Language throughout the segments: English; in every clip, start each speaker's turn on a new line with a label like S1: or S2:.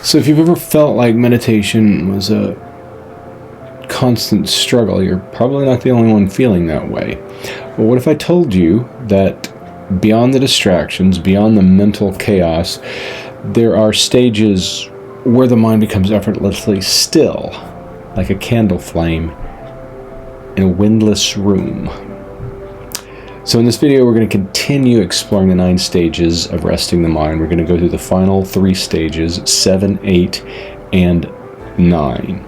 S1: So if you've ever felt like meditation was a constant struggle, you're probably not the only one feeling that way. But what if I told you that beyond the distractions, beyond the mental chaos, there are stages where the mind becomes effortlessly still, like a candle flame in a windless room? So in this video, we're going to continue exploring the 9 stages of resting the mind. We're going to go through the final 3 stages, 7, 8, and 9.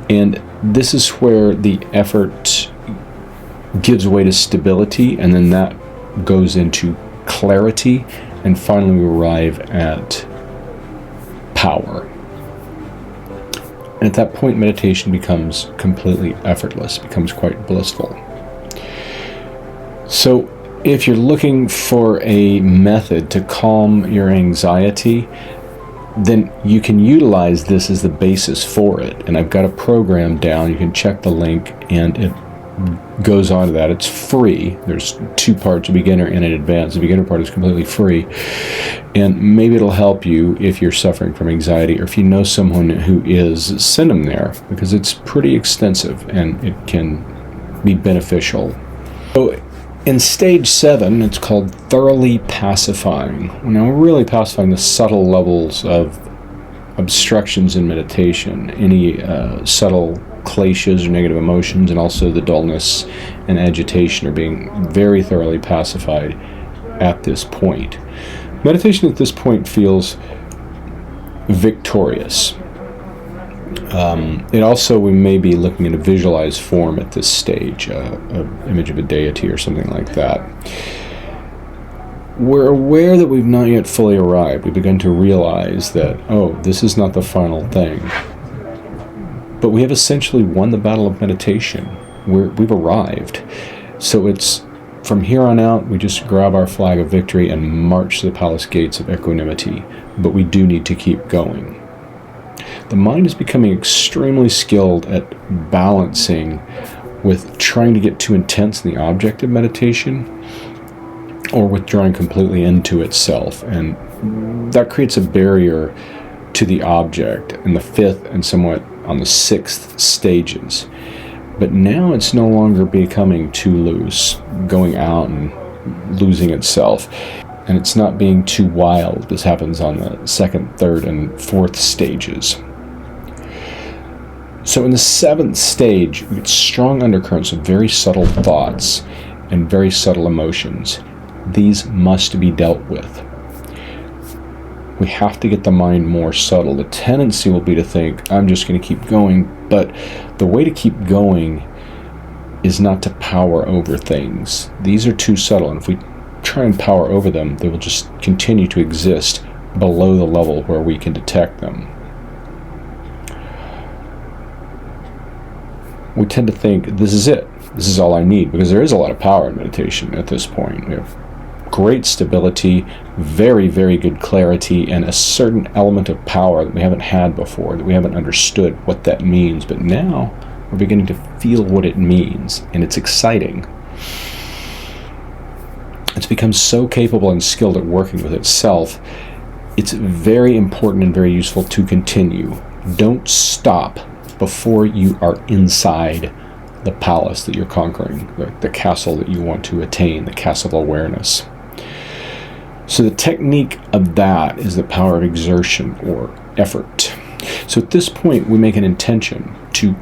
S1: And this is where the effort gives way to stability, and then that goes into clarity, and finally we arrive at power. And at that point, meditation becomes completely effortless, becomes quite blissful. So if you're looking for a method to calm your anxiety, then you can utilize this as the basis for it. And I've got a program down. You can check the link, and it goes on to that. It's free. There's 2 parts, a beginner and an advanced. The beginner part is completely free. And maybe it'll help you if you're suffering from anxiety, or if you know someone who is, send them there, because it's pretty extensive and it can be beneficial. So in stage 7, it's called thoroughly pacifying. Now, we're really pacifying the subtle levels of obstructions in meditation, any subtle kleshas or negative emotions, and also the dullness and agitation are being very thoroughly pacified at this point. Meditation at this point feels victorious. It also, we may be looking at a visualized form at this stage, an image of a deity or something like that. We're aware that we've not yet fully arrived. We've begun to realize that, oh, this is not the final thing. But we have essentially won the battle of meditation. We've arrived. So it's, from here on out, we just grab our flag of victory and march to the palace gates of equanimity. But we do need to keep going. The mind is becoming extremely skilled at balancing with trying to get too intense in the object of meditation, or withdrawing completely into itself. And that creates a barrier to the object in the 5th and somewhat on the 6th stages. But now it's no longer becoming too loose, going out and losing itself. And it's not being too wild. This happens on the 2nd, 3rd, and 4th stages. So in the 7th stage, we get strong undercurrents of very subtle thoughts and very subtle emotions. These must be dealt with. We have to get the mind more subtle. The tendency will be to think, I'm just going to keep going, but the way to keep going is not to power over things. These are too subtle, and if we try and power over them, they will just continue to exist below the level where we can detect them. We tend to think, this is it. This is all I need, because there is a lot of power in meditation at this point. We have great stability, very, very good clarity, and a certain element of power that we haven't had before, that we haven't understood what that means. But now we're beginning to feel what it means, and it's exciting. It's become so capable and skilled at working with itself. It's very important and very useful to continue. Don't stop before you are inside the palace that you're conquering, the castle that you want to attain, the castle of awareness. So the technique of that is the power of exertion or effort. So at this point, we make an intention to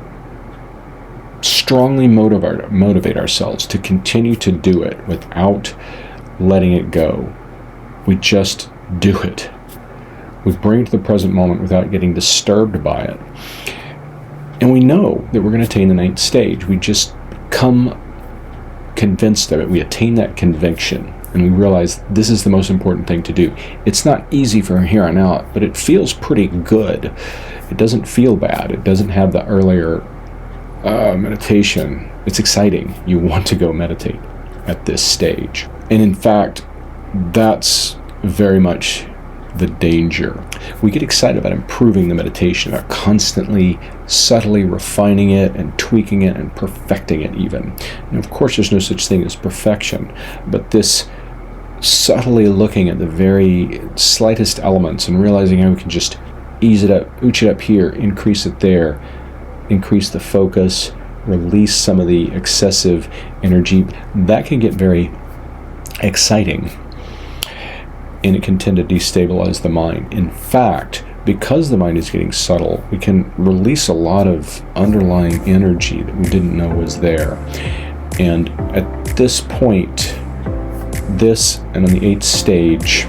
S1: strongly motivate ourselves to continue to do it without letting it go. We just do it. We bring it to the present moment without getting disturbed by it. And we know that we're going to attain the 9th stage. We just become convinced of it. We attain that conviction, and we realize this is the most important thing to do. It's not easy from here on out, but it feels pretty good. It doesn't feel bad. It doesn't have the earlier meditation. It's exciting. You want to go meditate at this stage. And in fact, that's very much the danger. We get excited about improving the meditation, about constantly, subtly refining it and tweaking it and perfecting it even. And of course, there's no such thing as perfection, but this subtly looking at the very slightest elements and realizing how we can just ease it up, ooch it up here, increase it there, increase the focus, release some of the excessive energy. That can get very exciting, and it can tend to destabilize the mind. In fact, because the mind is getting subtle, we can release a lot of underlying energy that we didn't know was there. And at this point, this and on the 8th stage,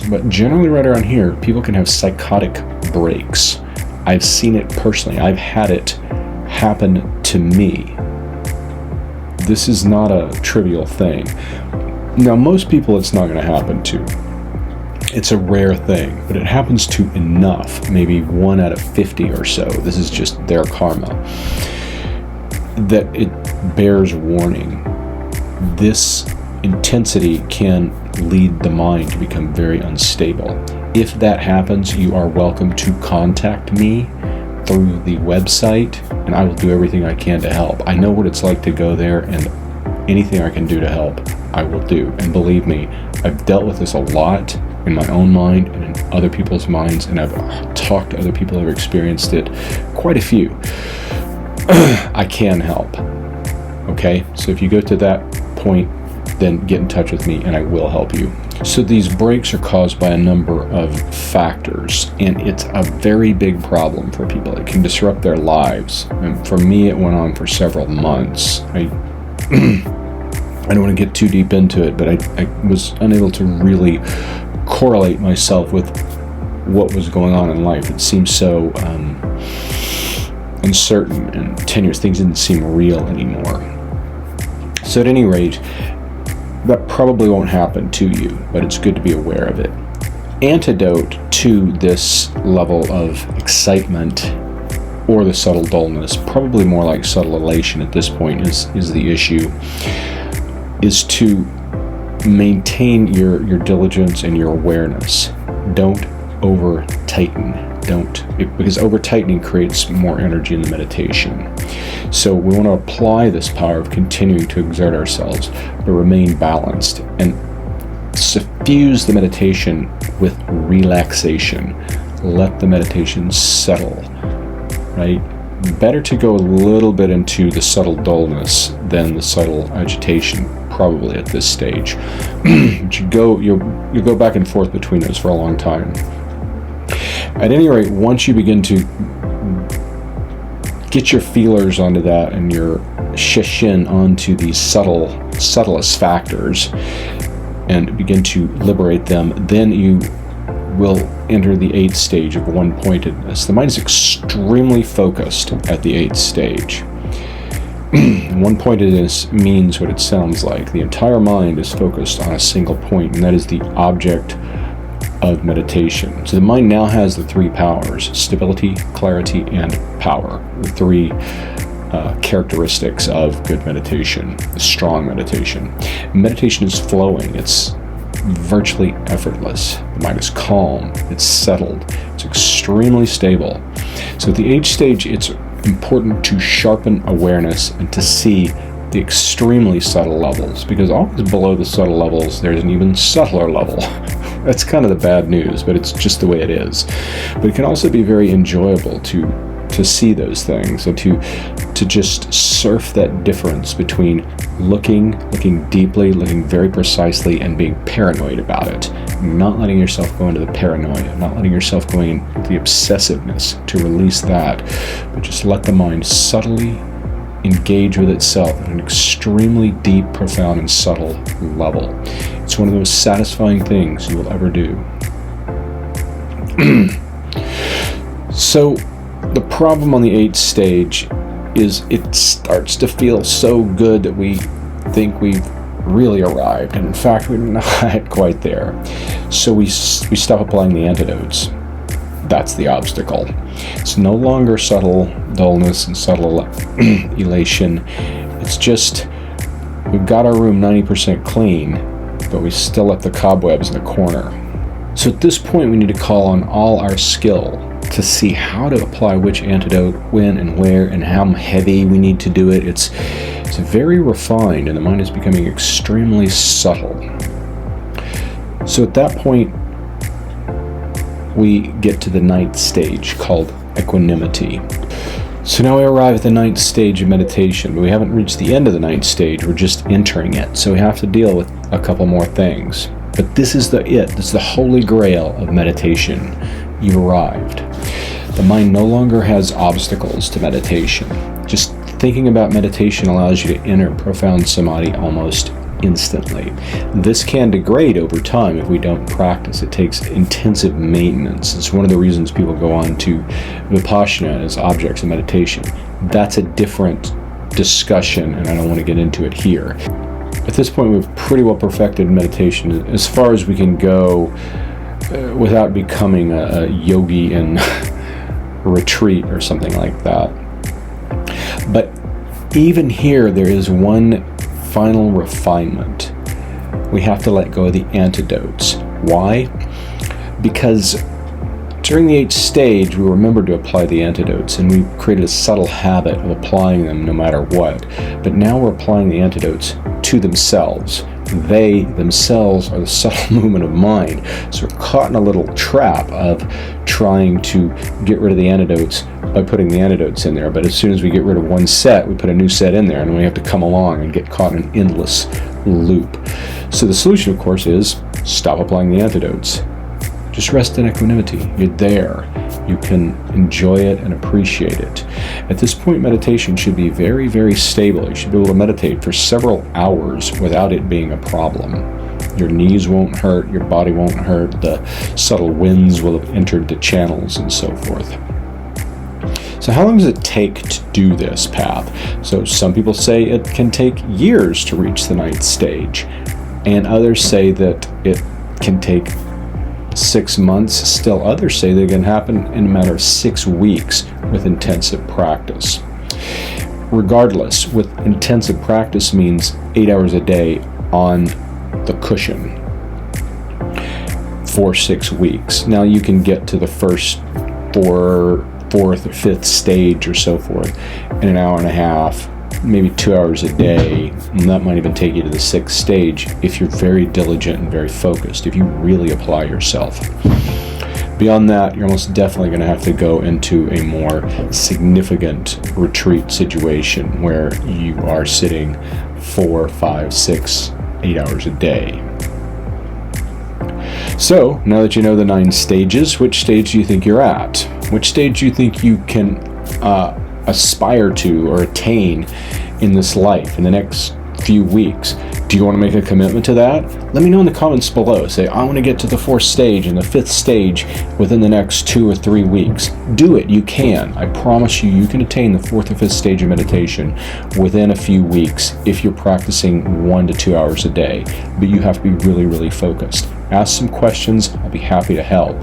S1: but generally right around here, people can have psychotic breaks. I've seen it personally. I've had it happen to me. This is not a trivial thing. Now, most people it's not going to happen to. It's a rare thing, but it happens to enough, maybe 1 out of 50 or so. This is just their karma, that it bears warning. This intensity can lead the mind to become very unstable. If that happens, you are welcome to contact me through the website, and I will do everything I can to help. I know what it's like to go there, and anything I can do to help, I will do. And believe me, I've dealt with this a lot in my own mind and in other people's minds, and I've talked to other people who have experienced it, quite a few. I can help. Okay? So if you go to that point, then get in touch with me and I will help you. So these breaks are caused by a number of factors, and it's a very big problem for people. It can disrupt their lives. And for me, it went on for several months. I don't want to get too deep into it, but I was unable to really correlate myself with what was going on in life. It seemed so uncertain and tenuous. Things didn't seem real anymore. So at any rate, that probably won't happen to you, but it's good to be aware of it. Antidote to this level of excitement or the subtle dullness, probably more like subtle elation at this point is the issue, is to maintain your diligence and your awareness. Don't over tighten. Because over tightening creates more energy in the meditation. So we want to apply this power of continuing to exert ourselves, but remain balanced and suffuse the meditation with relaxation. Let the meditation settle, right? Better to go a little bit into the subtle dullness than the subtle agitation, probably at this stage. But you'll go back and forth between those for a long time. At any rate, once you begin to get your feelers onto that and your shishin onto these subtlest factors and begin to liberate them, then you will enter the 8th stage of one-pointedness. The mind is extremely focused at the 8th stage. One-pointedness means what it sounds like. The entire mind is focused on a single point, and that is the object of meditation. So the mind now has the 3 powers: stability, clarity, and power. The 3 characteristics of good meditation, strong meditation. Meditation is flowing. It's virtually effortless. The mind is calm. It's settled. It's extremely stable. So at the 8th stage, it's important to sharpen awareness and to see the extremely subtle levels, because always below the subtle levels, there's an even subtler level. That's kind of the bad news, but it's just the way it is. But it can also be very enjoyable to see those things, and to just surf that difference between looking deeply, looking very precisely, and being paranoid about it. Not letting yourself go into the paranoia, not letting yourself go into the obsessiveness, to release that, but just let the mind subtly engage with itself at an extremely deep, profound, and subtle level. It's one of the most satisfying things you will ever do. So the problem on the 8th stage is it starts to feel so good that we think we've really arrived, and in fact we're not quite there. So we stop applying the antidotes. That's the obstacle. It's no longer subtle dullness and subtle elation. It's just we've got our room 90% clean, but we still left the cobwebs in the corner. So at this point, we need to call on all our skill to see how to apply which antidote, when and where, and how heavy we need to do it. It's very refined, and the mind is becoming extremely subtle. So at that point, we get to the 9th stage called Equanimity. So now we arrive at the 9th stage of meditation, but we haven't reached the end of the 9th stage, we're just entering it. So we have to deal with a couple more things. But this is this is the holy grail of meditation. You've arrived. The mind no longer has obstacles to meditation. Just thinking about meditation allows you to enter profound samadhi almost instantly. This can degrade over time if we don't practice. It takes intensive maintenance. It's one of the reasons people go on to Vipassana as objects of meditation. That's a different discussion, and I don't want to get into it here. At this point, we've pretty well perfected meditation as far as we can go without becoming a yogi in a retreat or something like that. But even here, there is one final refinement. We have to let go of the antidotes. Why? Because during the 8th stage, we remembered to apply the antidotes, and we created a subtle habit of applying them no matter what. But now we're applying the antidotes to themselves. They themselves are the subtle movement of mind. So we're caught in a little trap of trying to get rid of the antidotes by putting the antidotes in there. But as soon as we get rid of one set, we put a new set in there, and we have to come along and get caught in an endless loop. So the solution, of course, is stop applying the antidotes. Just rest in equanimity. You're there. You can enjoy it and appreciate it. At this point, meditation should be very, very stable. You should be able to meditate for several hours without it being a problem. Your knees won't hurt, your body won't hurt, the subtle winds will have entered the channels and so forth. So how long does it take to do this path? So some people say it can take years to reach the 9th stage, and others say that it can take 6 months. Still others say that it can happen in a matter of 6 weeks with intensive practice. Regardless, with intensive practice means 8 hours a day on the cushion for 6 weeks. Now you can get to the fourth or 5th stage or so forth in an hour and a half, maybe 2 hours a day, and that might even take you to the 6th stage if you're very diligent and very focused, if you really apply yourself. Beyond that, you're almost definitely going to have to go into a more significant retreat situation where you are sitting 4, 5, 6, 8 hours a day. So, now that you know the 9 stages, which stage do you think you're at? Which stage do you think you can aspire to or attain in this life in the next few weeks? Do you want to make a commitment to that? Let me know in the comments below. Say, I want to get to the 4th stage and the 5th stage within the next 2 or 3 weeks. Do it. You can. I promise you, you can attain the 4th or 5th stage of meditation within a few weeks if you're practicing 1 to 2 hours a day. But you have to be really, really focused. Ask some questions. I'll be happy to help.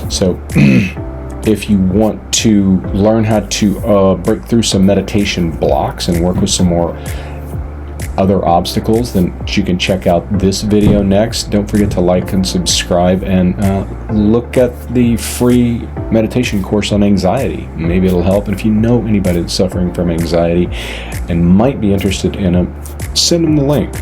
S1: So if you want to learn how to break through some meditation blocks and work with some more other obstacles, then you can check out this video next. Don't forget to like and subscribe, and look at the free meditation course on anxiety. Maybe it'll help. And if you know anybody that's suffering from anxiety and might be interested in it, send them the link.